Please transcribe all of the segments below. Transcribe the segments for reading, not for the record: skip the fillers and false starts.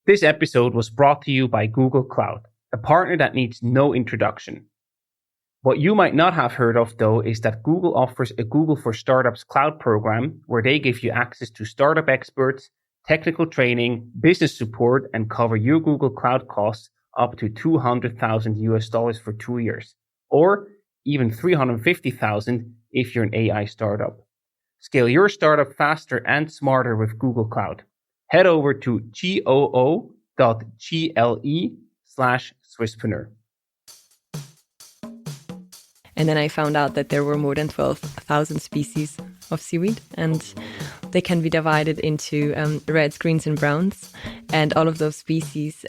This episode was brought to you by Google Cloud, a partner that needs no introduction. What you might not have heard of, though, is that Google offers a Google for Startups cloud program where they give you access to startup experts, technical training, business support, and cover your Google Cloud costs up to $200,000 for 2 years, or even $350,000 if you're an AI startup. Scale your startup faster and smarter with Google Cloud. Head over to goo.gle/Swisspreneur. And then I found out that there were more than 12,000 species of seaweed, and they can be divided into reds, greens, and browns. And all of those species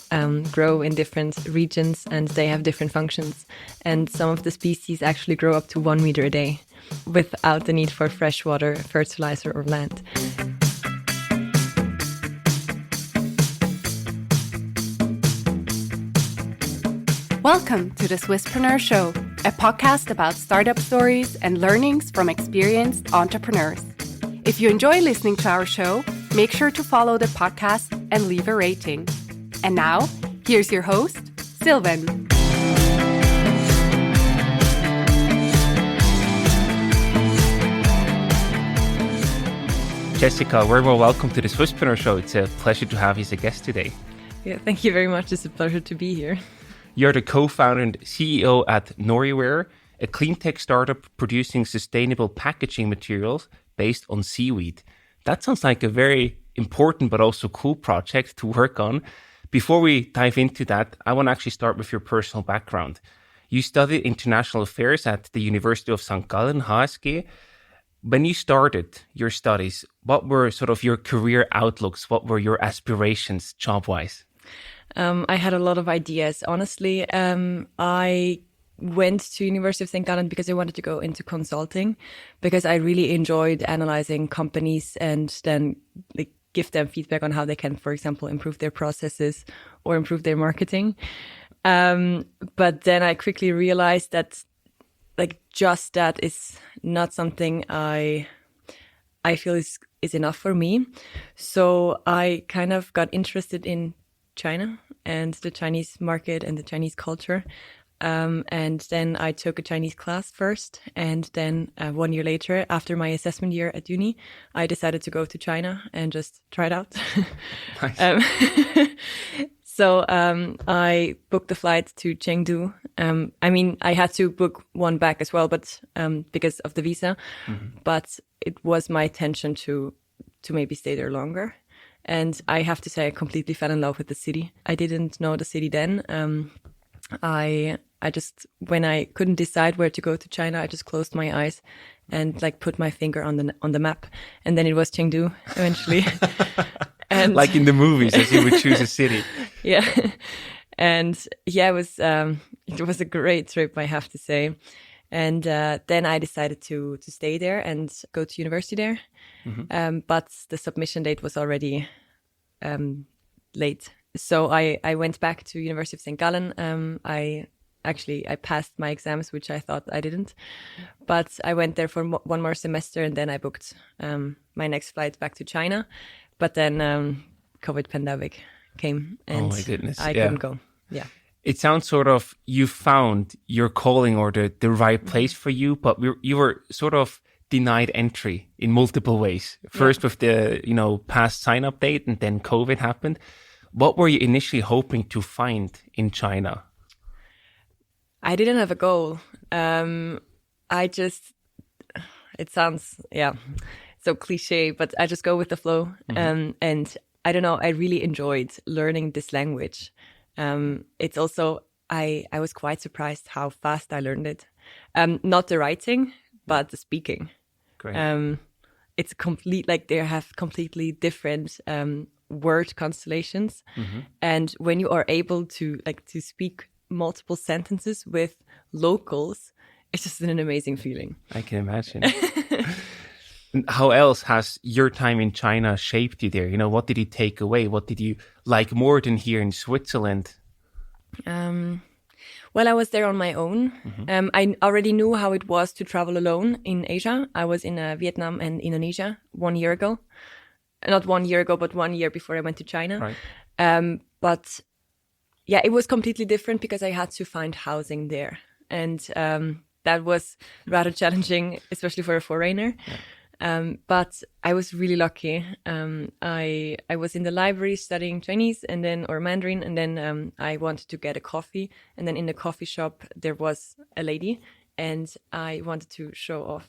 grow in different regions, and they have different functions. And some of the species actually grow up to 1 meter a day without the need for freshwater, fertilizer, or land. Welcome to the Swisspreneur Show, a podcast about startup stories and learnings from experienced entrepreneurs. If you enjoy listening to our show, make sure to follow the podcast and leave a rating. And now, here's your host, Sylvan. Jessica, very well welcome to the Swisspreneur Show. It's a pleasure to have you as a guest today. Yeah, thank you very much. It's a pleasure to be here. You're the co-founder and CEO at Noriwear, a clean tech startup producing sustainable packaging materials based on seaweed. That sounds like a very important but also cool project to work on. Before we dive into that, I want to actually start with your personal background. You studied international affairs at the University of St. Gallen, HSG. When you started your studies, what were sort of your career outlooks? What were your aspirations job-wise? I had a lot of ideas. Honestly, I went to University of St. Gallen because I wanted to go into consulting, because I really enjoyed analyzing companies and then give them feedback on how they can, for example, improve their processes or improve their marketing. But then I quickly realized that just that is not something I feel is enough for me. So I kind of got interested in China and the Chinese market and the Chinese culture. And then I took a Chinese class first. And then 1 year later, after my assessment year at uni, I decided to go to China and just try it out. Nice. So I booked the flight to Chengdu. I had to book one back as well, but because of the visa. Mm-hmm. But it was my intention to maybe stay there longer. And I have to say, I completely fell in love with the city. I didn't know the city then. I just, when I couldn't decide where to go to China, I just closed my eyes and put my finger on the map. And then it was Chengdu eventually. And like in the movies, as you would choose a city. Yeah. And yeah, it was a great trip, I have to say. And then I decided to stay there and go to university there. Mm-hmm. But the submission date was already late. So I went back to University of St. Gallen. I passed my exams, which I thought I didn't. But I went there for one more semester, and then I booked my next flight back to China. But then COVID pandemic came, and oh my goodness. I couldn't go. Yeah. It sounds sort of you found your calling or the right place for you, but you were sort of denied entry in multiple ways. First with the past sign-up date, and then COVID happened. What were you initially hoping to find in China? I didn't have a goal. It sounds, so cliche, but I just go with the flow. Mm-hmm. And I don't know, I really enjoyed learning this language. It's also, I was quite surprised how fast I learned it. Not the writing, but the speaking. Great. It's they have completely different word constellations. Mm-hmm. And when you are able to speak multiple sentences with locals, it's just an amazing feeling. I can imagine. How else has your time in China shaped you there? What did you take away? What did you like more than here in Switzerland? Well, I was there on my own. Mm-hmm. I already knew how it was to travel alone in Asia. I was in Vietnam and Indonesia 1 year ago. Not 1 year ago, but 1 year before I went to China. Right. But yeah, it was completely different because I had to find housing there. And that was rather challenging, especially for a foreigner. But I was really lucky. I was in the library studying Chinese or Mandarin, and then I wanted to get a coffee. And then in the coffee shop, there was a lady, and I wanted to show off.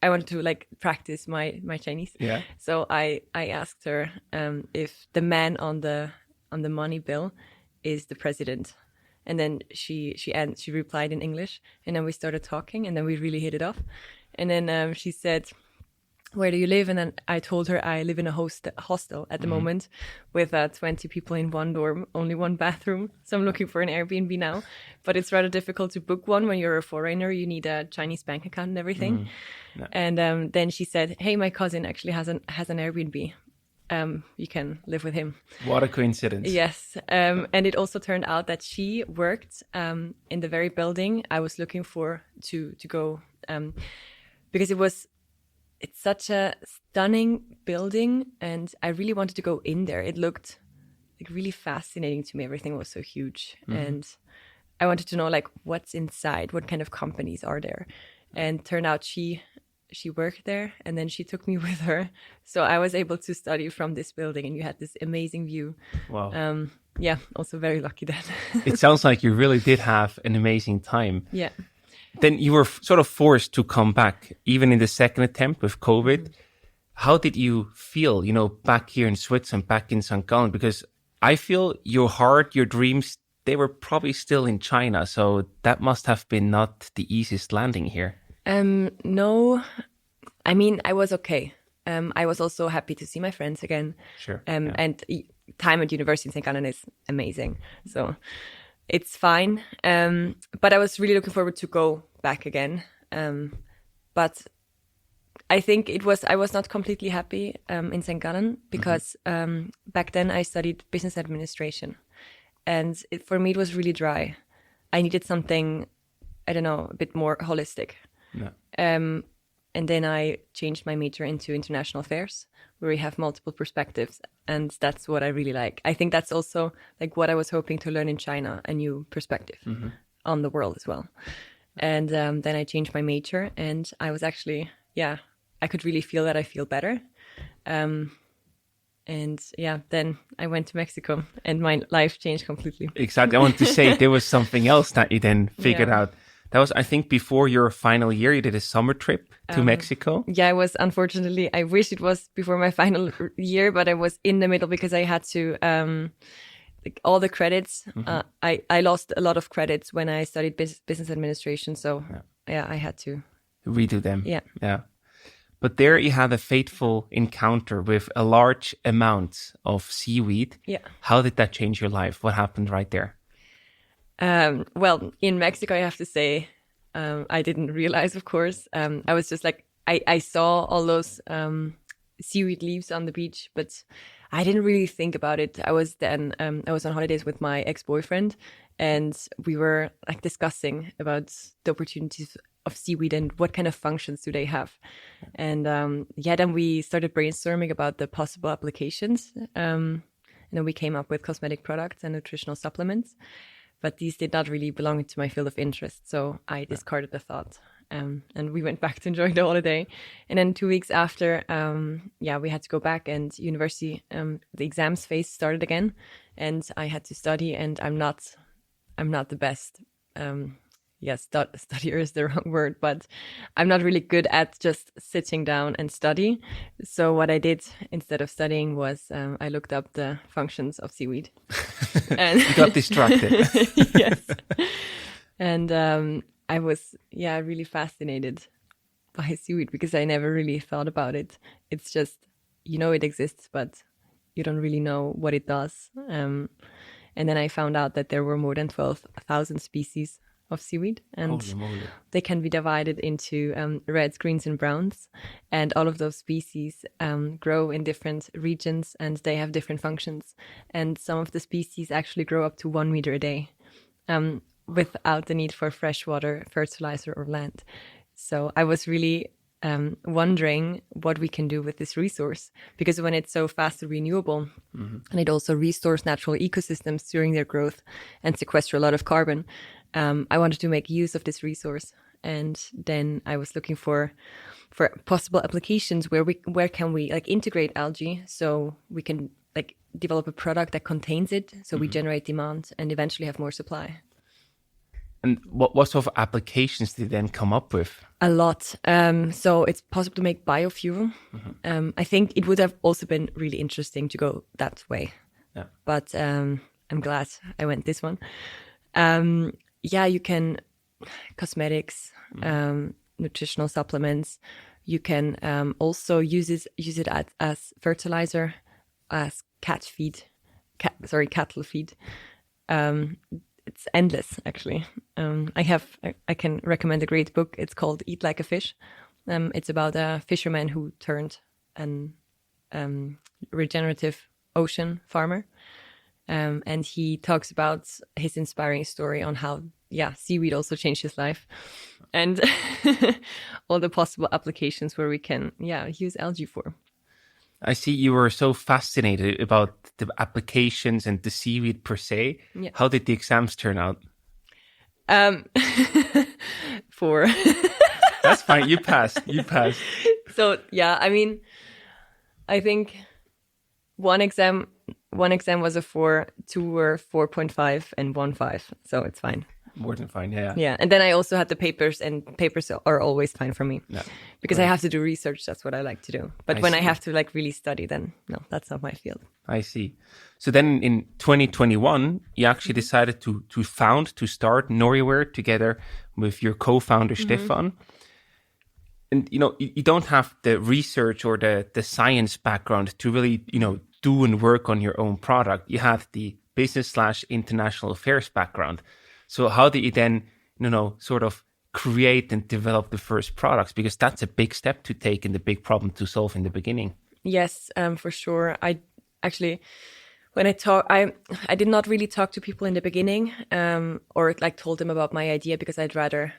I wanted to practice my Chinese. Yeah. So I asked her if the man on the money bill is the president. And then she replied in English, and then we started talking, and then we really hit it off. And then she said, "Where do you live?" And then I told her I live in a hostel at the moment with 20 people in one dorm, only one bathroom. So I'm looking for an Airbnb now, but it's rather difficult to book one when you're a foreigner. You need a Chinese bank account and everything. No. And then she said, "Hey, my cousin actually has an Airbnb. You can live with him." What a coincidence. Yes. And it also turned out that she worked in the very building I was looking for to go, because it's such a stunning building, and I really wanted to go in there. It looked really fascinating to me. Everything was so huge. And I wanted to know what's inside, what kind of companies are there. And turned out she worked there, and then she took me with her. So I was able to study from this building, and you had this amazing view. Wow. Yeah, also very lucky then. It sounds like you really did have an amazing time. Yeah. Then you were sort of forced to come back, even in the second attempt with COVID. How did you feel, back here in Switzerland, back in St. Gallen? Because I feel your heart, your dreams, they were probably still in China. So that must have been not the easiest landing here. No, I mean, I was okay. I was also happy to see my friends again. Sure. And time at university in St. Gallen is amazing. So it's fine. But I was really looking forward to go back again. But I think I was not completely happy in St. Gallen because back then I studied business administration. And for me, it was really dry. I needed something, I don't know, a bit more holistic. No. And then I changed my major into international affairs, where we have multiple perspectives. And that's what I really like. I think that's also what I was hoping to learn in China, a new perspective on the world as well. And then I changed my major, and I was actually, I could really feel that I feel better. And then I went to Mexico, and my life changed completely. Exactly. I want to say there was something else that you then figured out. That was, I think, before your final year, you did a summer trip to Mexico. Yeah, I was, unfortunately, I wish it was before my final year, but I was in the middle because I had to, all the credits. I lost a lot of credits when I studied business administration. So I had to redo them. Yeah. But there you had a fateful encounter with a large amount of seaweed. Yeah. How did that change your life? What happened right there? Well, in Mexico, I have to say, I didn't realize, of course. I was just I saw all those seaweed leaves on the beach, but I didn't really think about it. I was on holidays with my ex-boyfriend, and we were discussing about the opportunities of seaweed and what kind of functions do they have. And then we started brainstorming about the possible applications. And then we came up with cosmetic products and nutritional supplements. But these did not really belong to my field of interest. So I discarded the thought. And we went back to enjoy the holiday. And then 2 weeks after, we had to go back, and university, the exams phase started again. And I had to study, and I'm not the best. Studier is the wrong word, but I'm not really good at just sitting down and study. So what I did instead of studying was I looked up the functions of seaweed. And you got distracted. Yes. And I was, really fascinated by seaweed because I never really thought about it. It's just, it exists, but you don't really know what it does. And then I found out that there were more than 12,000 species of seaweed, and they can be divided into reds, greens, and browns. And all of those species grow in different regions, and they have different functions. And some of the species actually grow up to 1 meter a day without the need for freshwater, fertilizer, or land. So I was really wondering what we can do with this resource, because when it's so fast and renewable, and it also restores natural ecosystems during their growth and sequester a lot of carbon, I wanted to make use of this resource. And then I was looking for possible applications where can we like integrate algae so we can like develop a product that contains it, so we generate demand and eventually have more supply. And what sort of applications did you then come up with? A lot. So it's possible to make biofuel. I think it would have also been really interesting to go that way. Yeah. But I'm glad I went this one. You can cosmetics, nutritional supplements. You can also use it as fertilizer, as cattle feed. It's endless, actually. I can recommend a great book. It's called Eat Like a Fish. It's about a fisherman who turned an regenerative ocean farmer. And he talks about his inspiring story on how, seaweed also changed his life. And all the possible applications where we can, use algae for. I see you were so fascinated about the applications and the seaweed per se. Yeah. How did the exams turn out? 4. That's fine. You passed. So, I think one exam was a 4, 2 were 4.5, and 1 5. So it's fine. More than fine, yeah. Yeah, and then I also had the papers, and papers are always fine for me. Yeah. Because I have to do research, that's what I like to do. But when I have to like really study, then no, that's not my field. I see. So then in 2021, you actually decided to start Noriwear together with your co-founder, Stefan. And, you don't have the research or the science background to really, do and work on your own product. You have the business/international affairs background. So how did you then, sort of create and develop the first products? Because that's a big step to take and the big problem to solve in the beginning. Yes, for sure. I actually, when I did not really talk to people in the beginning, or like told them about my idea, because I'd rather,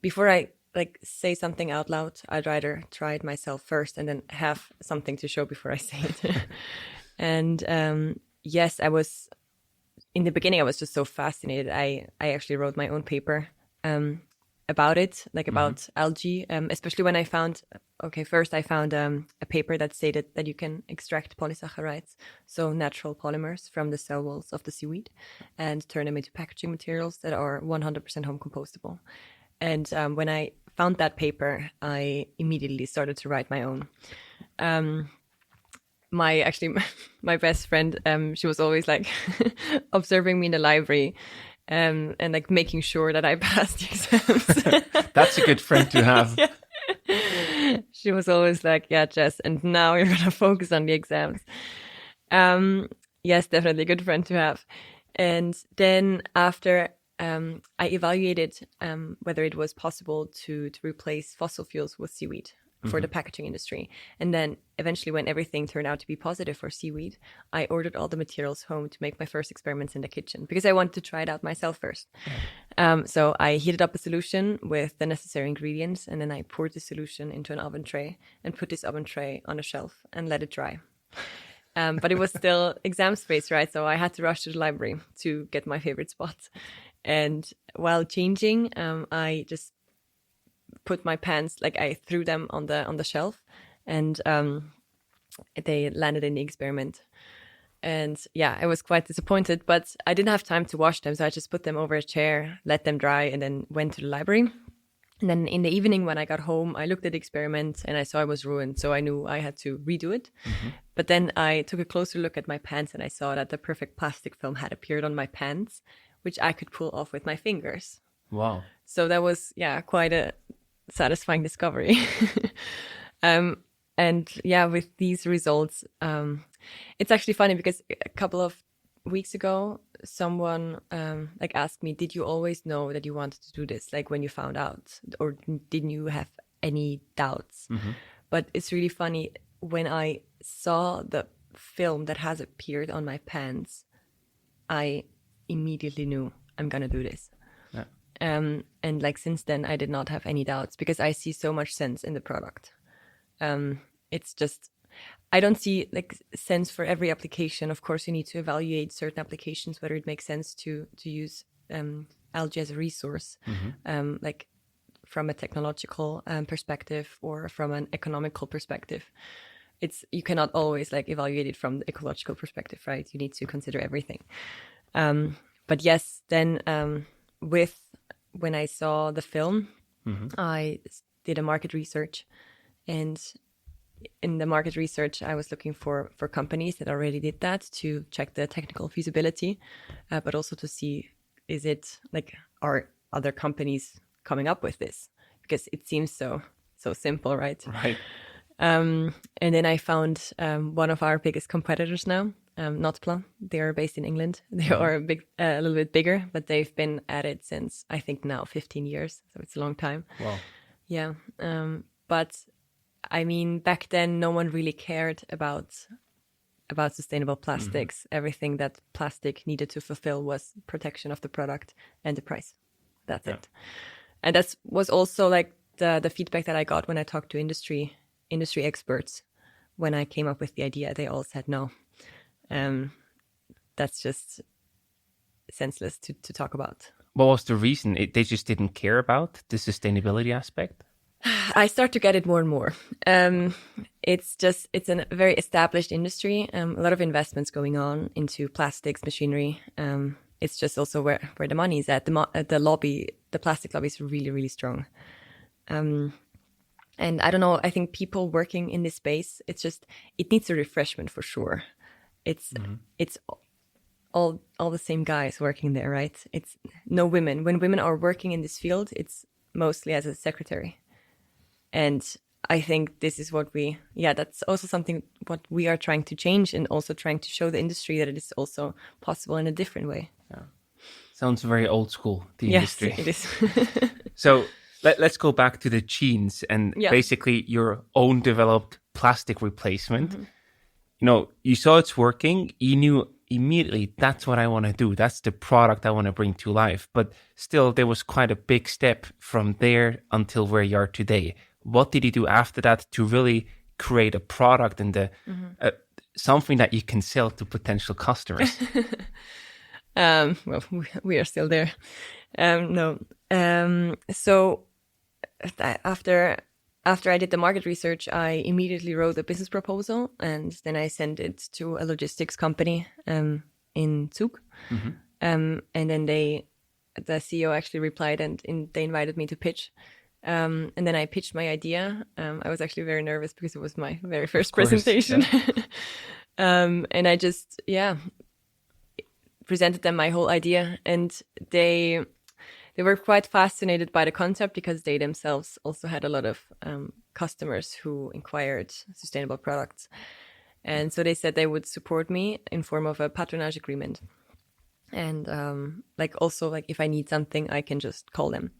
before I like say something out loud, I'd rather try it myself first and then have something to show before I say it. And yes, in the beginning, I was just so fascinated. I actually wrote my own paper about it, like about algae, especially when I found, first I found a paper that stated that you can extract polysaccharides, so natural polymers from the cell walls of the seaweed, and turn them into packaging materials that are 100% home compostable. And when I found that paper, I immediately started to write my own. My best friend, she was always like observing me in the library and like making sure that I passed the exams. That's a good friend to have. Yeah. She was always like, yeah, Jess, and now you're going to focus on the exams. Yes, definitely a good friend to have. And then after I evaluated whether it was possible to replace fossil fuels with seaweed for the packaging industry. And then eventually, when everything turned out to be positive for seaweed, I ordered all the materials home to make my first experiments in the kitchen, because I wanted to try it out myself first. So I heated up a solution with the necessary ingredients, and then I poured the solution into an oven tray and put this oven tray on a shelf and let it dry. But it was still exam space, right? So I had to rush to the library to get my favorite spot. And while changing, I just put my pants, like I threw them on the shelf, and they landed in the experiment. And I was quite disappointed, but I didn't have time to wash them, so I just put them over a chair, let them dry, and then went to the library. And then in the evening when I got home, I looked at the experiment and I saw it was ruined, so I knew I had to redo it. But then I took a closer look at my pants and I saw that the perfect plastic film had appeared on my pants, which I could pull off with my fingers. Wow. So that was, quite a satisfying discovery. And with these results, it's actually funny because a couple of weeks ago, someone asked me, did you always know that you wanted to do this? Like when you found out, or didn't you have any doubts? But it's really funny, when I saw the film that has appeared on my pants, I immediately knew I'm going to do this. And like since then, I did not have any doubts because I see so much sense in the product. It's just, I don't see like sense for every application. Of course, you need to evaluate certain applications, whether it makes sense to use algae as a resource, like from a technological perspective or from an economical perspective. You cannot always like evaluate it from the ecological perspective, right? You need to consider everything. But yes, then when I saw the film, I did a market research, and in the market research, I was looking for companies that already did that to check the technical feasibility, but also to see, is it like, are other companies coming up with this? Because it seems so simple, right? Right. And then I found one of our biggest competitors now, Notpla. They are based in England. They are a little bit bigger, but they've been at it since, I think now 15 years. So it's a long time. Wow. Yeah. But I mean, back then, no one really cared about sustainable plastics. Everything that plastic needed to fulfill was protection of the product and the price. That's it. And that was also like the feedback that I got when I talked to industry experts. When I came up with the idea, they all said no. That's just senseless to talk about. What was the reason? They just didn't care about the sustainability aspect? I start to get it more and more. It's a very established industry. A lot of investments going on into plastics, machinery. It's just also where the money is at. The lobby, the plastic lobby is really, really strong. And I don't know, I think people working in this space, it needs a refreshment for sure. It's all the same guys working there, right? It's no women. When women are working in this field, it's mostly as a secretary. And I think this is that's also something what we are trying to change, and also trying to show the industry that it is also possible in a different way. Yeah. Sounds very old school, the industry. Yes, it is. So let's go back to the jeans and basically your own developed plastic replacement. You know, you saw it's working. You knew immediately that's what I want to do. That's the product I want to bring to life. But still, there was quite a big step from there until where you are today. What did you do after that to really create a product and something that you can sell to potential customers? Well, we are still there. So after I did the market research, I immediately wrote a business proposal, and then I sent it to a logistics company in Zug. And then the CEO actually replied, and they invited me to pitch. And then I pitched my idea. I was actually very nervous because it was my very first presentation. Yeah. And I just, presented them my whole idea, and they were quite fascinated by the concept because they themselves also had a lot of customers who inquired sustainable products. And so they said they would support me in form of a patronage agreement. And also if I need something, I can just call them.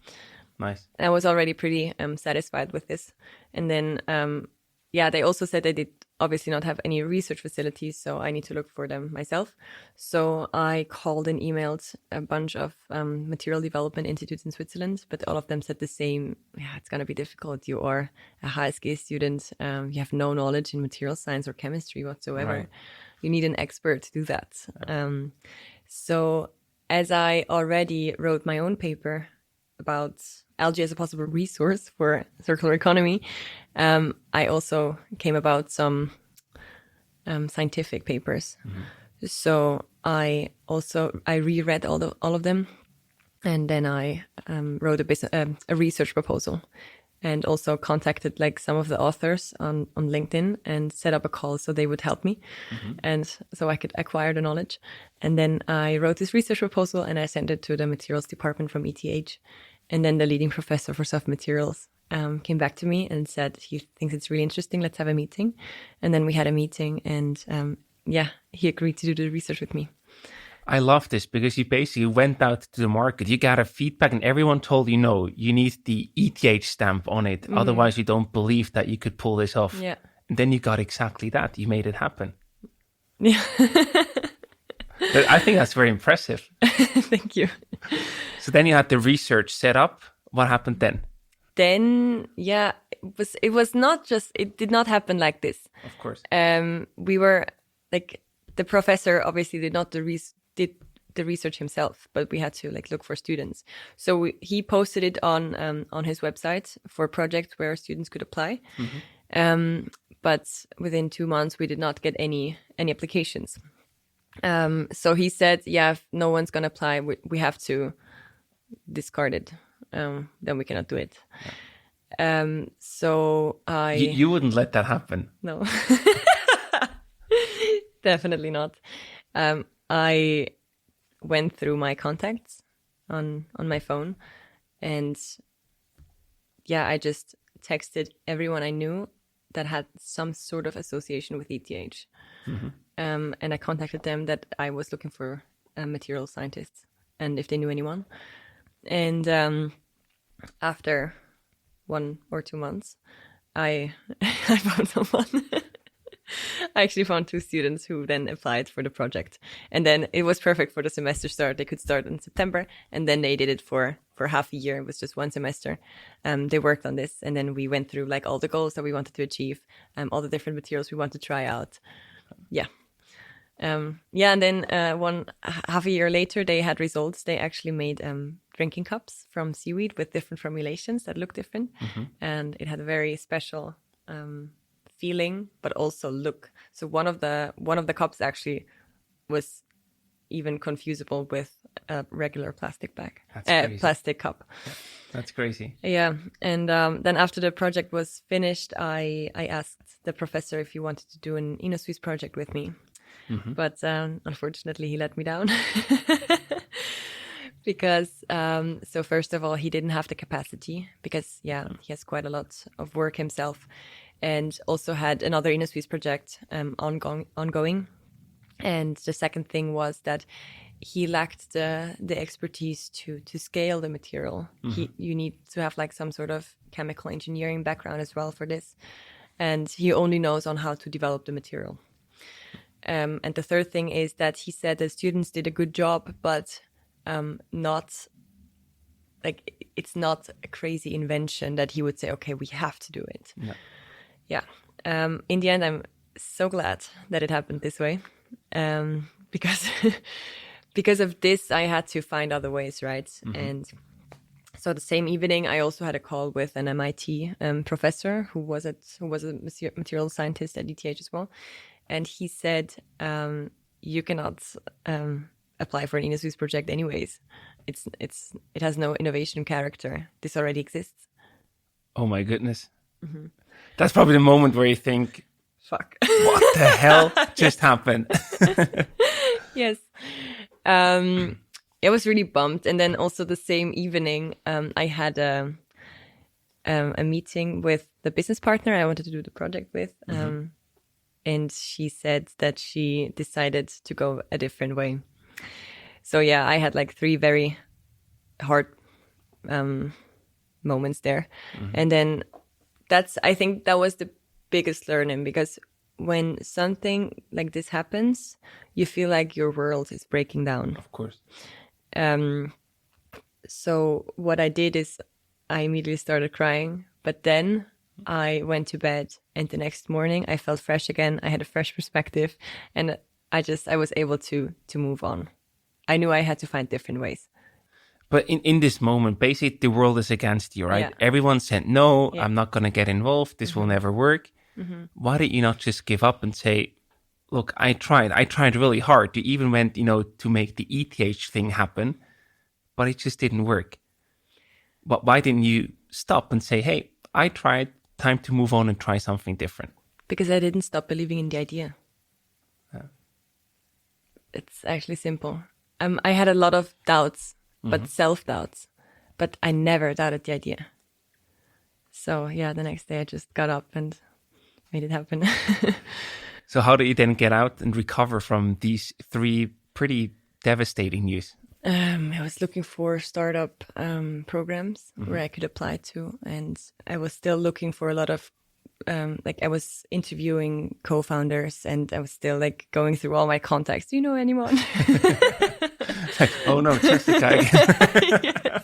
Nice. I was already pretty satisfied with this. And then, they also said they did obviously not have any research facilities, so I need to look for them myself. So I called and emailed a bunch of material development institutes in Switzerland, but all of them said the same. Yeah, it's going to be difficult. You are a HSG student. You have no knowledge in material science or chemistry whatsoever. Right. You need an expert to do that. So as I already wrote my own paper about algae as a possible resource for circular economy, I also came about some scientific papers. So I reread all of them, and then I wrote a research proposal, and also contacted some of the authors on LinkedIn and set up a call so they would help me, and so I could acquire the knowledge. And then I wrote this research proposal, and I sent it to the materials department from ETH. And then the leading professor for soft materials came back to me and said he thinks it's really interesting. Let's have a meeting. And then we had a meeting, and he agreed to do the research with me. I love this because you basically went out to the market. You got a feedback, and everyone told you, no, you need the ETH stamp on it. Otherwise, you don't believe that you could pull this off. Yeah. And then you got exactly that. You made it happen. Yeah. I think that's very impressive. Thank you. So then you had the research set up. What happened then? Then, it did not happen like this. Of course. We were like, the professor obviously did not did the research himself, but we had to like look for students. So he posted it on his website for a project where students could apply. But within 2 months, we did not get any applications. So he said, if no one's going to apply, we have to discard it. Then we cannot do it. So You wouldn't let that happen. No. Definitely not. I went through my contacts on my phone, and I just texted everyone I knew that had some sort of association with ETH. And I contacted them that I was looking for material scientists and if they knew anyone. And after 1 or 2 months, I found someone. I actually found 2 students who then applied for the project. And then it was perfect for the semester start. They could start in September, and then they did it for half a year. It was just 1 semester. They worked on this, and then we went through like all the goals that we wanted to achieve, all the different materials we want to try out. And then half a year later, they had results. They actually made drinking cups from seaweed with different formulations that look different. And it had a very special feeling, but also look. So one of the cups actually was even confusable with a regular plastic bag, plastic cup. Yeah, that's crazy. Yeah, and then after the project was finished, I asked the professor if he wanted to do an InnoSwiss project with me, but unfortunately he let me down. Because, so first of all, he didn't have the capacity because, he has quite a lot of work himself, and also had another InnoSwiss project ongoing. And the second thing was that he lacked the expertise to scale the material. You need to have like some sort of chemical engineering background as well for this. And he only knows on how to develop the material. And the third thing is that he said the students did a good job, but not like it's not a crazy invention that he would say, okay, we have to do it. In the end, I'm so glad that it happened this way, because of this, I had to find other ways, right? And so the same evening, I also had a call with an MIT professor who was a material scientist at ETH as well, and he said, "You cannot apply for an InnoSwiss project anyways. It has no innovation character. This already exists." Oh my goodness. That's probably the moment where you think, fuck, what the hell just happened? Yes. I was really bummed. And then also the same evening, I had a meeting with the business partner I wanted to do the project with. And she said that she decided to go a different way. So I had like 3 very hard moments there. And then I think that was the biggest learning, because when something like this happens, you feel like your world is breaking down. Of course. So what I did is I immediately started crying, but then I went to bed, and the next morning I felt fresh again. I had a fresh perspective, and I was able to move on. I knew I had to find different ways. But in this moment, basically, the world is against you, right? Yeah. Everyone said, no, I'm not going to get involved. This will never work. Why did you not just give up and say, look, I tried really hard. You even went, to make the ETH thing happen, but it just didn't work. But why didn't you stop and say, hey, I tried, time to move on and try something different? Because I didn't stop believing in the idea. Yeah. It's actually simple. I had a lot of doubts, but self-doubts, but I never doubted the idea. So the next day I just got up and made it happen. So how did you then get out and recover from these 3 pretty devastating news? I was looking for startup programs where I could apply to, and I was still looking for a lot of I was interviewing co-founders, and I was still like going through all my contacts. Do you know anyone? Like, oh no, Jessica again. Yes.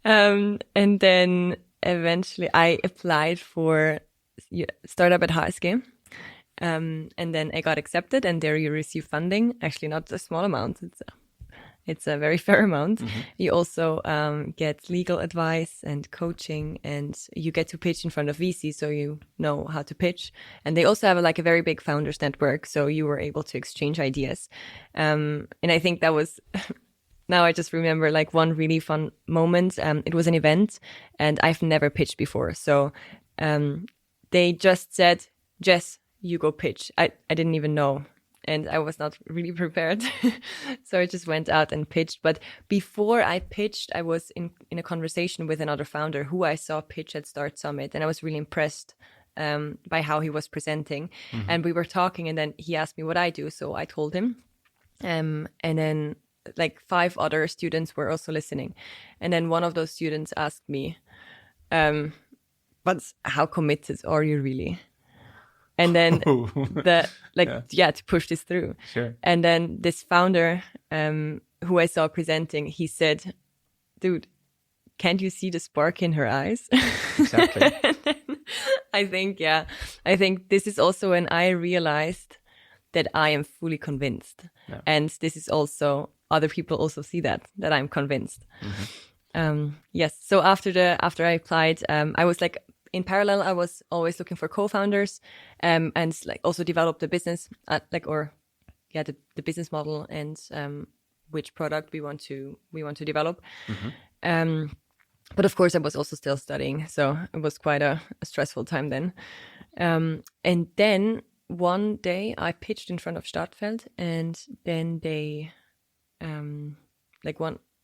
And then eventually I applied for startup at HSG. And then I got accepted, and there you receive funding. Actually, not a small amount. It's a very fair amount. Mm-hmm. You also get legal advice and coaching, and you get to pitch in front of VC, so you know how to pitch. And they also have a very big founders network, so you were able to exchange ideas. And I think that was, now I just remember one really fun moment. It was an event, and I've never pitched before. So they just said, Jess, you go pitch. I didn't even know. And I was not really prepared. So I just went out and pitched. But before I pitched, I was in a conversation with another founder who I saw pitch at Start Summit. And I was really impressed by how he was presenting. Mm-hmm. And we were talking, and then he asked me what I do. So I told him. And then 5 other students were also listening. And then one of those students asked me, but how committed are you really? And then to push this through. Sure. And then this founder who I saw presenting, he said, dude, can't you see the spark in her eyes? Exactly. I think this is also when I realized that I am fully convinced. Yeah. And this is also, other people also see that I'm convinced. Mm-hmm. Yes. So after I applied, I was in parallel, I was always looking for co-founders, and also develop the business, the business model and which product we want to develop. Mm-hmm. But of course, I was also still studying, so it was quite a stressful time then. And then one day I pitched in front of Stadtfeld, and then they,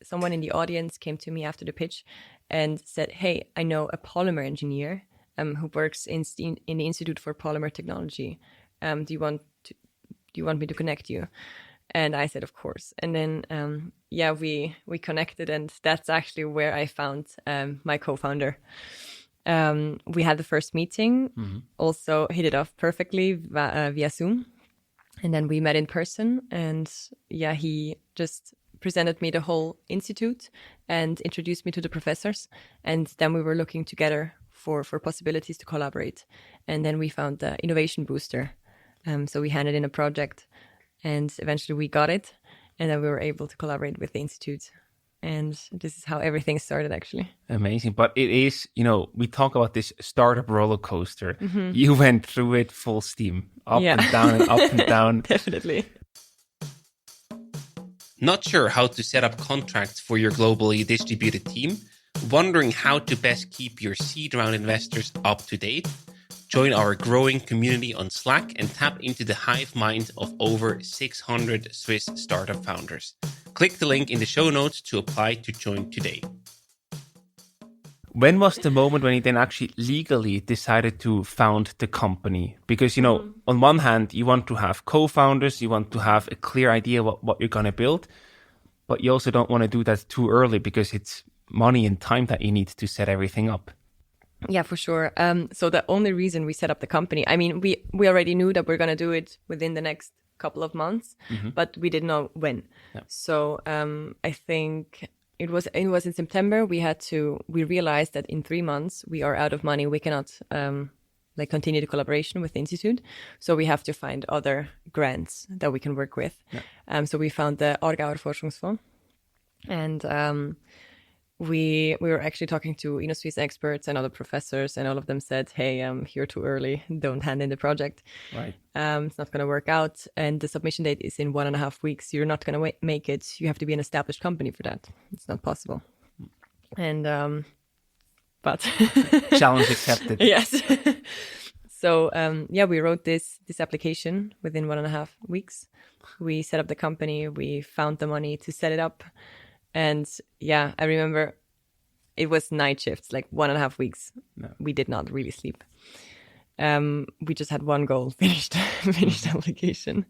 someone in the audience came to me after the pitch and said, hey, I know a polymer engineer who works in the Institute for Polymer Technology. Do you want me to connect you? And I said, of course. And then, we connected, and that's actually where I found my co-founder. We had the first meeting, mm-hmm. also hit it off perfectly via Zoom. And then we met in person, and he just presented me the whole institute and introduced me to the professors. And then we were looking together for possibilities to collaborate. And then we found the innovation booster. So we handed in a project, and eventually we got it. And then we were able to collaborate with the institute. And this is how everything started, actually. Amazing. But it is, we talk about this startup roller coaster. Mm-hmm. You went through it full steam, up and down and up and down. Definitely. Not sure how to set up contracts for your globally distributed team? Wondering how to best keep your seed round investors up to date? Join our growing community on Slack and tap into the hive mind of over 600 Swiss startup founders. Click the link in the show notes to apply to join today. When was the moment when you then actually legally decided to found the company? Because, on one hand, you want to have co-founders, you want to have a clear idea what you're going to build, but you also don't want to do that too early because it's money and time that you need to set everything up. Yeah, for sure. So the only reason we set up the company, we already knew that we're going to do it within the next couple of months, mm-hmm. but we didn't know when. Yeah. So I think it was in September. We realized that in 3 months we are out of money. We cannot continue the collaboration with the institute. So we have to find other grants that we can work with. Yeah. So we found the Aargauer Forschungsfonds, and we were actually talking to Swiss experts and other professors, and all of them said, hey, you're too early, don't hand in the project. Right. It's not going to work out, and the submission date is in 1.5 weeks. You're not going to make it. You have to be an established company for that. It's not possible. And but challenge accepted. Yes. So we wrote this application within 1.5 weeks. We set up the company. We found the money to set it up. And I remember it was night shifts, 1.5 weeks. No. We did not really sleep. We just had one goal, finish the application.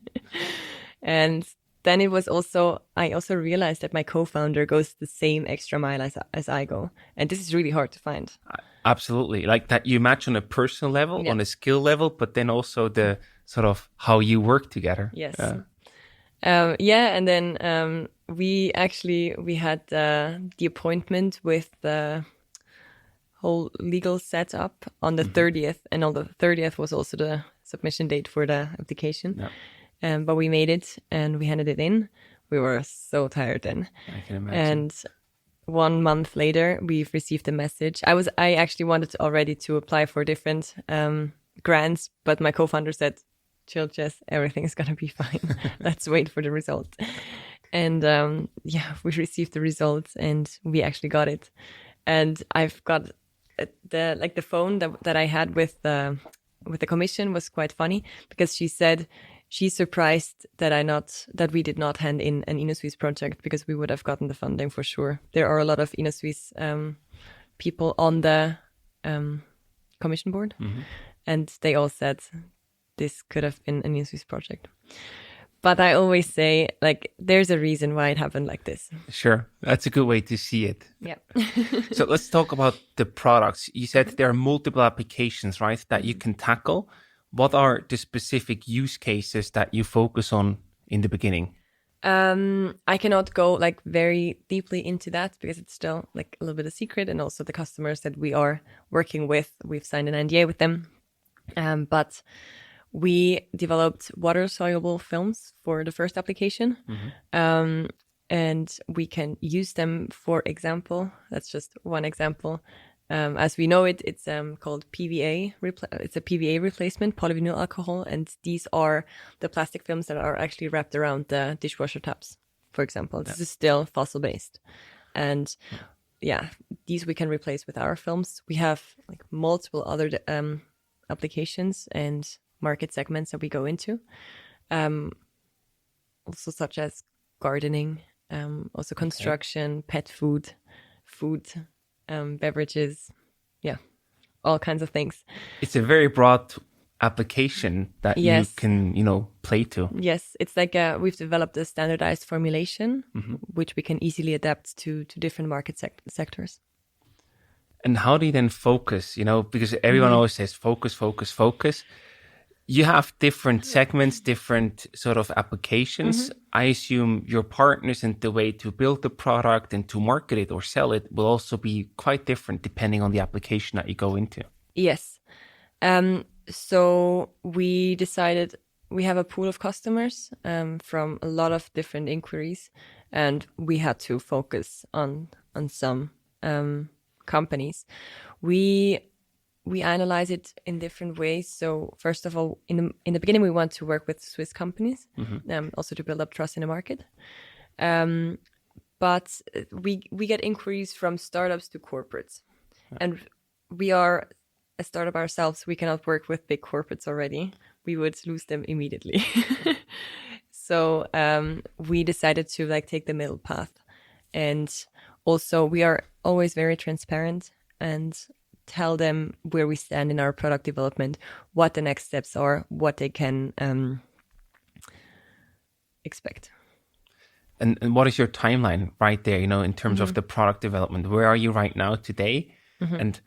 And then it was I also realized that my co-founder goes the same extra mile as I go. And this is really hard to find. Absolutely. Like that you match on a personal level, on a skill level, but then also the sort of how you work together. Yes. Yeah, and then we had the appointment with the whole legal setup on the 30th, and on the 30th was also the submission date for the application. Yeah. But we made it and we handed it in. We were so tired then. I can imagine. And 1 month later, we've received a message. I actually wanted already to apply for different grants, but my co-founder said, chill, Jess, everything's going to be fine. Let's wait for the result. And we received the results and we actually got it. And I've got the phone that I had with the commission was quite funny, because she said she's surprised that we did not hand in an InnoSwiss project, because we would have gotten the funding for sure. There are a lot of InnoSwiss people on the commission board, and they all said this could have been an InnoSwiss project. But I always say, like, there's a reason why it happened like this. Sure. That's a good way to see it. Yeah. So let's talk about the products. You said there are multiple applications, right, that you can tackle. What are the specific use cases that you focus on in the beginning? I cannot go like very deeply into that because it's still like a little bit a secret. And also the customers that we are working with, we've signed an NDA with them. But we developed water-soluble films for the first application. And we can use them, for example, that's just one example. As we know it, it's called PVA. It's a PVA replacement, polyvinyl alcohol. And these are the plastic films that are actually wrapped around the dishwasher taps, for example. This is still fossil-based. And these we can replace with our films. We have like multiple other applications and market segments that we go into, also such as gardening, also construction, pet food, beverages, all kinds of things. It's a very broad application that you can, play to. Yes, it's like we've developed a standardized formulation, which we can easily adapt to different market sectors. And how do you then focus, because everyone always says focus. You have different segments, different sort of applications. I assume your partners and the way to build the product and to market it or sell it will also be quite different depending on the application that you go into. Yes. So we decided we have a pool of customers from a lot of different inquiries, and we had to focus on some companies. We analyze it in different ways. So first of all, in the beginning, we want to work with Swiss companies, also to build up trust in the market. But we get inquiries from startups to corporates, and we are a startup ourselves. We cannot work with big corporates already. We would lose them immediately. So we decided to take the middle path, and also we are always very transparent and tell them where we stand in our product development, what the next steps are, what they can expect. And what is your timeline right there, in terms of the product development? Where are you right now today? And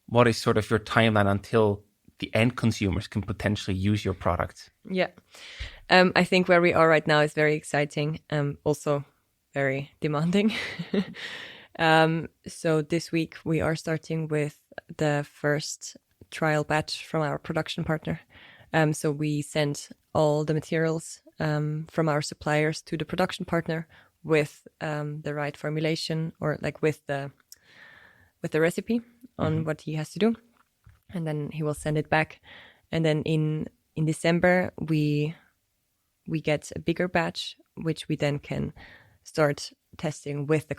what is sort of your timeline until the end consumers can potentially use your product? Yeah. I think where we are right now is very exciting, also very demanding. So this week we are starting with the first trial batch from our production partner. So we send all the materials from our suppliers to the production partner with the right formulation, or with the recipe on what he has to do, and then he will send it back. And then in December we get a bigger batch, which we then can start testing with the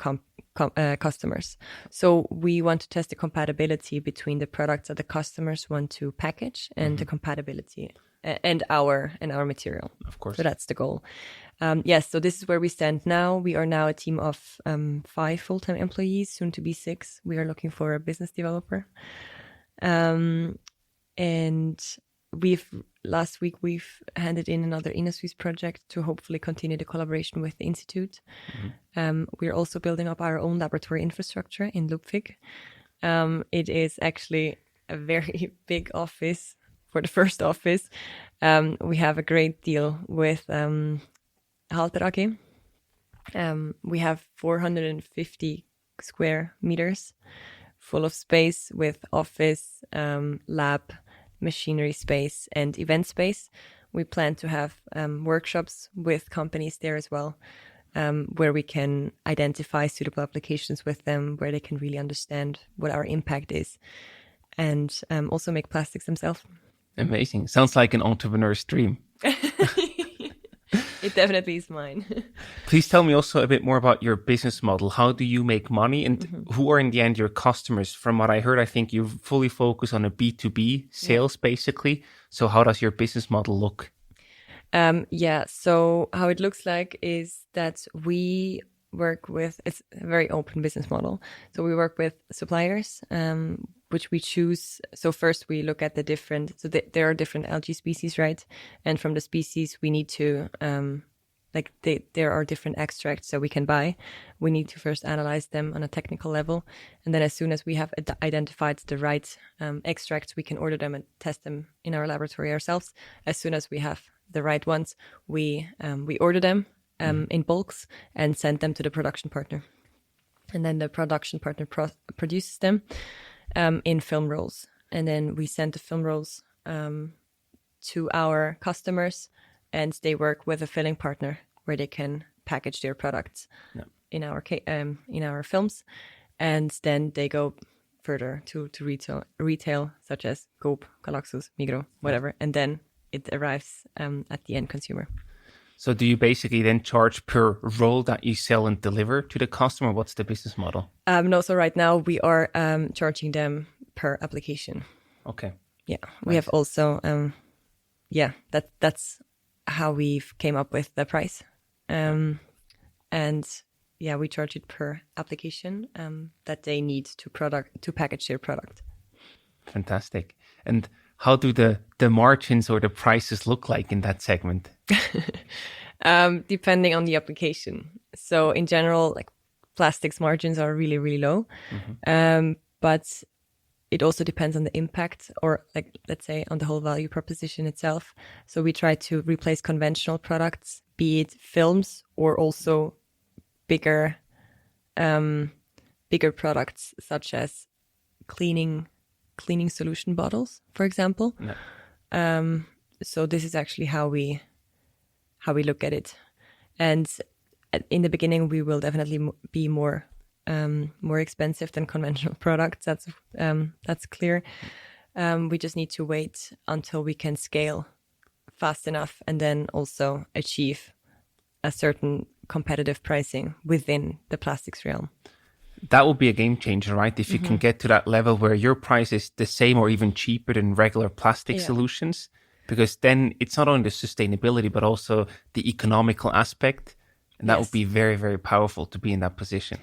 customers. So we want to test the compatibility between the products that the customers want to package and the compatibility and our material. Of course. So that's the goal. Yes. So this is where we stand now. We are now a team of 5 full-time employees, soon to be 6. We are looking for a business developer. And last week we've handed in another InnoSwiss project to hopefully continue the collaboration with the institute. We're also building up our own laboratory infrastructure in Ludwig. It is actually a very big office for the first office. We have a great deal with Halteraki. We have 450 square meters full of space with office, lab, machinery space, and event space. We plan to have workshops with companies there as well, where we can identify suitable applications with them, where they can really understand what our impact is, and also make plastics themselves. Amazing. Sounds like an entrepreneur's dream. It definitely is mine. Please tell me also a bit more about your business model. How do you make money, and who are in the end your customers? From what I heard, I think you fully focus on a B2B sales, basically. So how does your business model look? So how it looks like is that we work with, it's a very open business model. So we work with suppliers, which we choose. So first we look at the different, there are different algae species, right? And from the species we need to, there are different extracts that we can buy. We need to first analyze them on a technical level. And then as soon as we have identified the right extracts, we can order them and test them in our laboratory ourselves. As soon as we have the right ones, we order them in bulks and send them to the production partner. And then the production partner produces them in film rolls. And then we send the film rolls to our customers, and they work with a filling partner where they can package their products in our films. And then they go further to retail, such as Coop, Galaxus, Migros, whatever. And then it arrives at the end consumer. So do you basically then charge per roll that you sell and deliver to the customer? What's the business model? No, so right now we are charging them per application. Okay. Yeah, we have also, that's how we've came up with the price. And yeah, we charge it per application that they need to package their product. Fantastic. And how do the margins or the prices look like in that segment? Depending on the application. So in general, like plastics margins are really, really low. But it also depends on the impact, or like, let's say, on the whole value proposition itself. So we try to replace conventional products, be it films or also bigger products such as cleaning solution bottles, for example. So this is actually how we look at it. And in the beginning, we will definitely be more expensive than conventional products. That's clear. We just need to wait until we can scale fast enough, and then also achieve a certain competitive pricing within the plastics realm. That would be a game changer, right? If you can get to that level where your price is the same or even cheaper than regular plastic solutions, because then it's not only the sustainability, but also the economical aspect. And that would be very, very powerful to be in that position.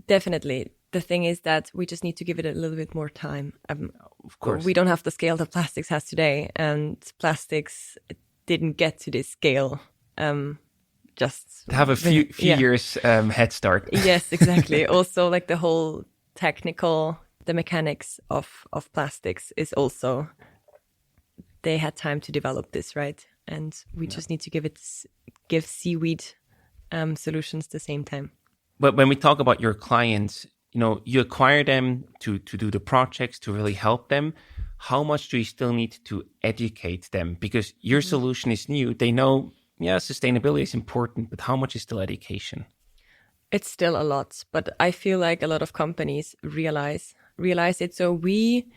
Definitely. The thing is that we just need to give it a little bit more time. Of course. We don't have the scale that plastics has today, and plastics didn't get to this scale just to have a few years head start. Yes, exactly. Also, like the whole the mechanics of plastics is also, they had time to develop this, right? And we just need to give seaweed solutions the same time. But when we talk about your clients, you acquire them to do the projects, to really help them. How much do you still need to educate them? Because your solution is new. They know, sustainability is important, but how much is still education? It's still a lot, but I feel like a lot of companies realize it. So we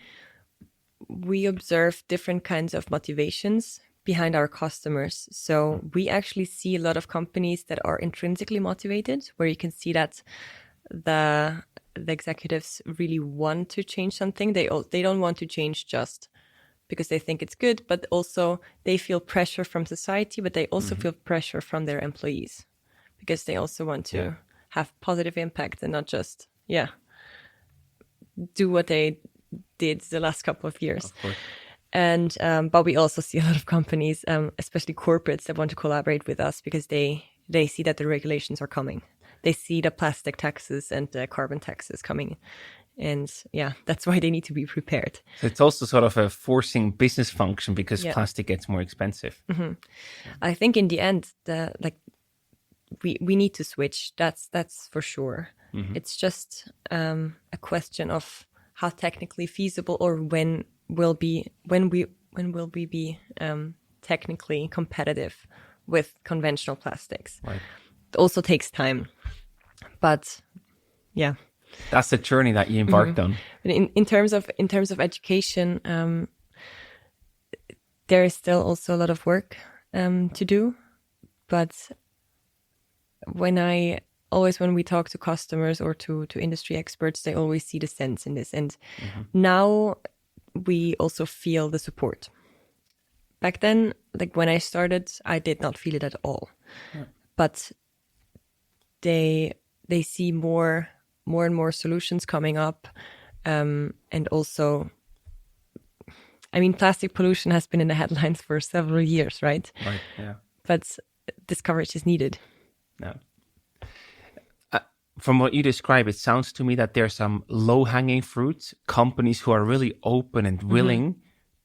observe different kinds of motivations behind our customers. So we actually see a lot of companies that are intrinsically motivated, where you can see that the executives really want to change something. They don't want to change just because they think it's good, but also they feel pressure from society, but they also feel pressure from their employees, because they also want to have positive impact and not just do what they did the last couple of years. Of course. And but we also see a lot of companies, especially corporates, that want to collaborate with us because they see that the regulations are coming. They see the plastic taxes and the carbon taxes coming. And that's why they need to be prepared. So it's also sort of a forcing business function, because plastic gets more expensive. I think in the end, we need to switch. That's for sure. Mm-hmm. It's just a question of how technically feasible, or when will we be technically competitive with conventional plastics. Right. It also takes time, but yeah, that's the journey that you embarked on. But in terms of education, there is still also a lot of work to do. But when we talk to customers or to industry experts, they always see the sense in this. And now we also feel the support. Back then, like when I started, I did not feel it at all. Yeah. But they see more and more solutions coming up. And also, I mean, plastic pollution has been in the headlines for several years, right? Right, yeah. But this coverage is needed. Yeah. From what you describe, it sounds to me that there are some low-hanging fruits, companies who are really open and willing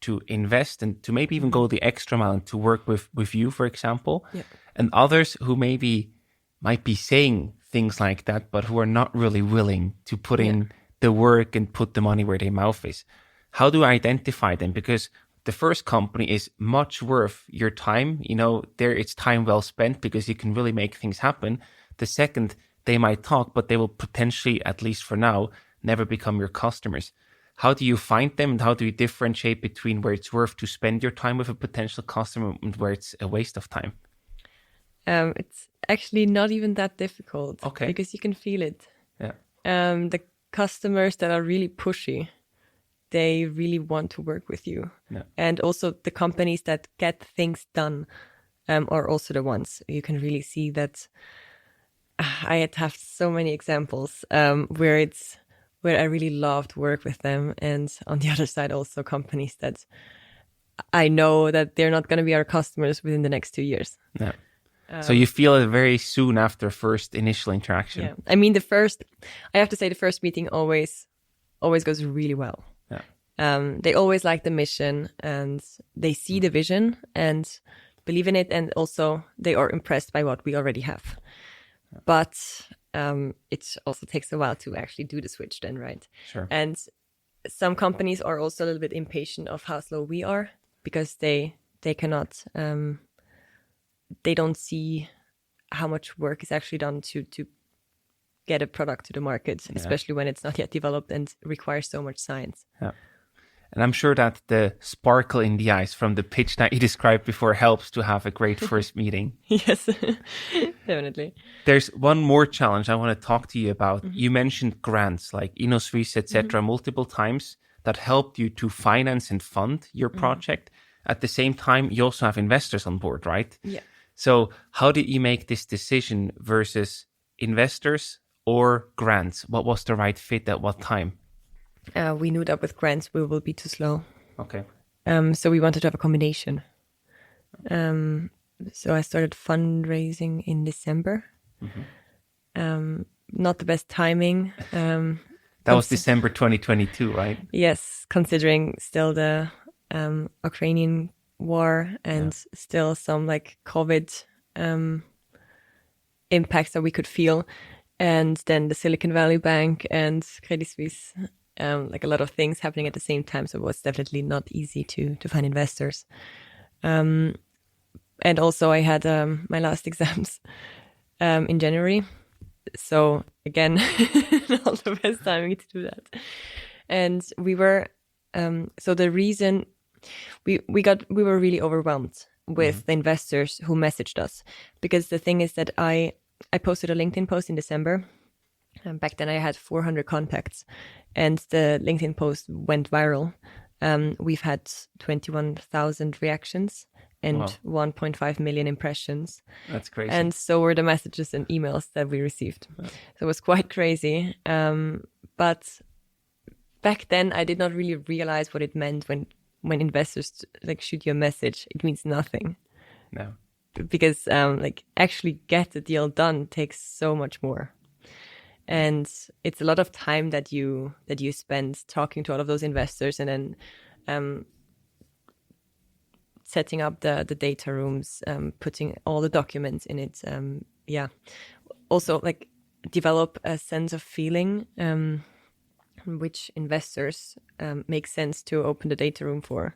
to invest and to maybe even go the extra mile to work with you, for example. Yeah. And others who might be saying things like that, but who are not really willing to put in the work and put the money where their mouth is. How do I identify them? Because the first company is much worth your time. You know, it's time well spent because you can really make things happen. The second, they might talk, but they will potentially, at least for now, never become your customers. How do you find them, and how do you differentiate between where it's worth to spend your time with a potential customer and where it's a waste of time? It's actually not even that difficult. Okay. Because you can feel it. Yeah. The customers that are really pushy, they really want to work with you. Yeah. And also the companies that get things done are also the ones you can really see that. I have so many examples where I really love to work with them. And on the other side, also companies that I know that they're not going to be our customers within the next 2 years. Yeah. So you feel it very soon after first initial interaction. Yeah. I mean, I have to say the first meeting always goes really well. Yeah. They always like the mission and they see the vision and believe in it. And also they are impressed by what we already have. But it also takes a while to actually do the switch then, right? Sure. And some companies are also a little bit impatient of how slow we are because they cannot, they don't see how much work is actually done to get a product to the market, especially when it's not yet developed and requires so much science. Yeah. And I'm sure that the sparkle in the eyes from the pitch that you described before helps to have a great first meeting. Yes, definitely. There's one more challenge I want to talk to you about. You mentioned grants like InnoSwiss, etc., multiple times that helped you to finance and fund your project. At the same time, you also have investors on board, right? Yeah. So how did you make this decision versus investors or grants? What was the right fit at what time? We knew that with grants we will be too slow. Okay. So we wanted to have a combination. So I started fundraising in December. Not the best timing. That was December 2022, right? Yes, considering still the Ukrainian war and still some like COVID impacts that we could feel. And then the Silicon Valley Bank and Credit Suisse. Like a lot of things happening at the same time. So it was definitely not easy to find investors. And also I had my last exams in January. So again, not the best timing to do that. And we were, so the reason we were really overwhelmed with the investors who messaged us. Because the thing is that I posted a LinkedIn post in December. And back then I had 400 contacts and the LinkedIn post went viral. We've had 21,000 reactions and 1.5 million impressions. That's crazy. And so were the messages and emails that we received. So it was quite crazy. But back then I did not really realize what it meant when investors like shoot you a message. It means nothing. No. Because like actually get the deal done takes so much more. And it's a lot of time that you spend talking to all of those investors and then setting up the data rooms, putting all the documents in it, also like develop a sense of feeling which investors make sense to open the data room for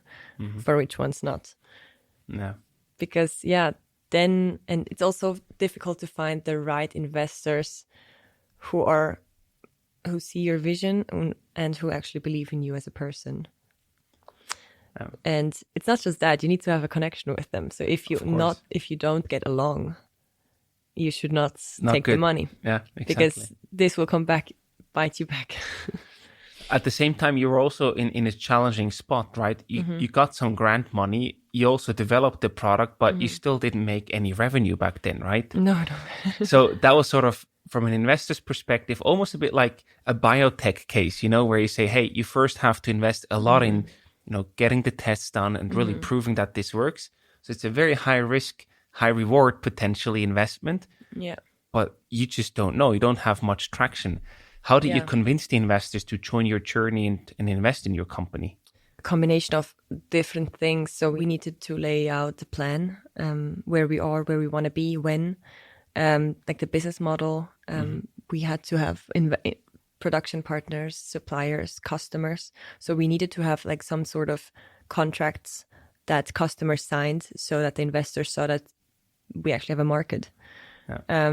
which ones not. Yeah. Because then, and it's also difficult to find the right investors who see your vision and who actually believe in you as a person. And it's not just that, you need to have a connection with them. So if you don't get along, you should not take the money. Yeah, exactly. Because this will come back, bite you back. At the same time, you were also in a challenging spot, right? You got some grant money. You also developed the product, but you still didn't make any revenue back then, right? No. So that was sort of, from an investor's perspective, almost a bit like a biotech case, where you say, hey, you first have to invest a lot in, getting the tests done and really proving that this works. So it's a very high risk, high reward, potentially investment. Yeah. But you just don't know. You don't have much traction. How did you convince the investors to join your journey and invest in your company? A combination of different things. So we needed to lay out the plan, where we are, where we want to be, when, like the business model. We had to have production partners, suppliers, customers. So we needed to have like some sort of contracts that customers signed so that the investors saw that we actually have a market. Yeah.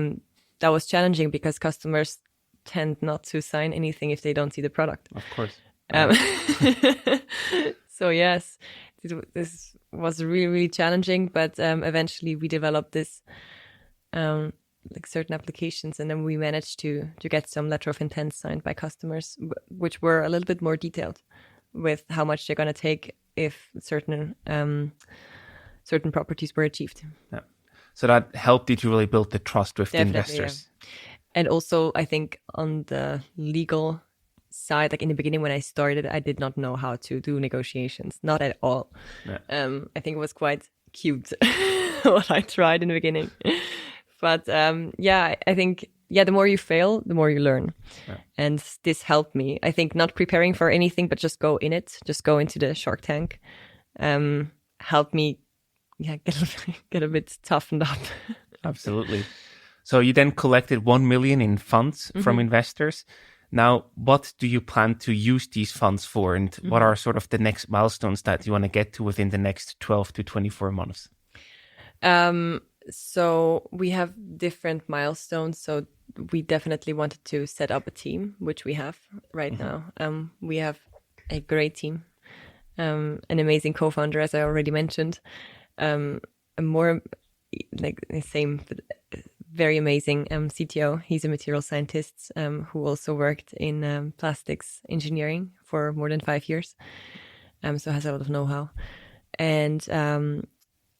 That was challenging because customers tend not to sign anything if they don't see the product. Of course. So yes, this was really, really challenging, but eventually we developed this like certain applications, and then we managed to get some letter of intent signed by customers, which were a little bit more detailed with how much they're going to take if certain properties were achieved. Yeah. So that helped you to really build the trust with the investors. Yeah. And also, I think on the legal side, like in the beginning when I started, I did not know how to do negotiations, not at all. Yeah. I think it was quite cute what I tried in the beginning. But I think, the more you fail, the more you learn. Yeah. And this helped me. I think not preparing for anything, but just go in it, just go into the Shark Tank, helped me get a bit toughened up. Absolutely. So you then collected 1 million in funds from investors. Now, what do you plan to use these funds for? And what are sort of the next milestones that you want to get to within the next 12 to 24 months? So we have different milestones. So we definitely wanted to set up a team, which we have right now. We have a great team, an amazing co-founder, as I already mentioned, a more like the same, very amazing CTO. He's a material scientist who also worked in plastics engineering for more than 5 years, so has a lot of know-how. And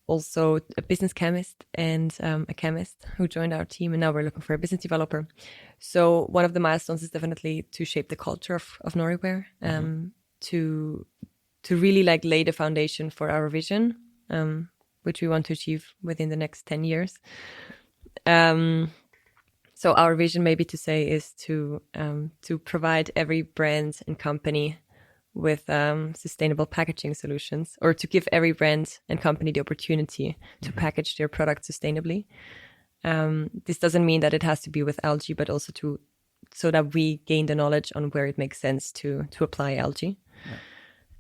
also a business chemist and a chemist who joined our team, and now we're looking for a business developer. So one of the milestones is definitely to shape the culture of Noriwear, to really like lay the foundation for our vision, which we want to achieve within the next 10 years. So our vision, maybe to say, is to provide every brand and company with sustainable packaging solutions, or to give every brand and company the opportunity to package their product sustainably. This doesn't mean that it has to be with algae, but also so that we gain the knowledge on where it makes sense to apply algae.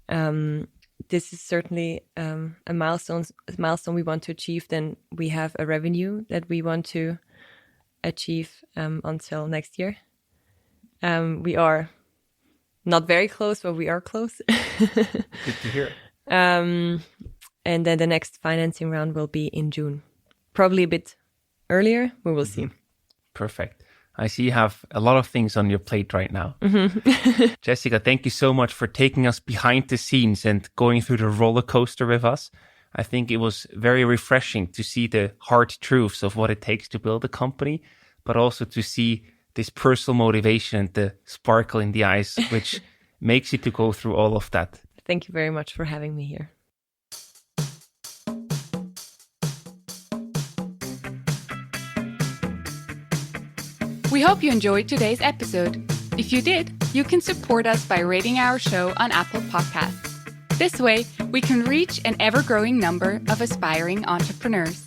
Yeah. This is certainly a milestone we want to achieve. Then we have a revenue that we want to achieve until next year. We are not very close, but we are close. Good to hear. And then the next financing round will be in June. Probably a bit earlier. We will see. Perfect. I see you have a lot of things on your plate right now. Jessica, thank you so much for taking us behind the scenes and going through the roller coaster with us. I think it was very refreshing to see the hard truths of what it takes to build a company, but also to see this personal motivation and the sparkle in the eyes, which makes you to go through all of that. Thank you very much for having me here. We hope you enjoyed today's episode. If you did, you can support us by rating our show on Apple Podcasts. This way, we can reach an ever-growing number of aspiring entrepreneurs.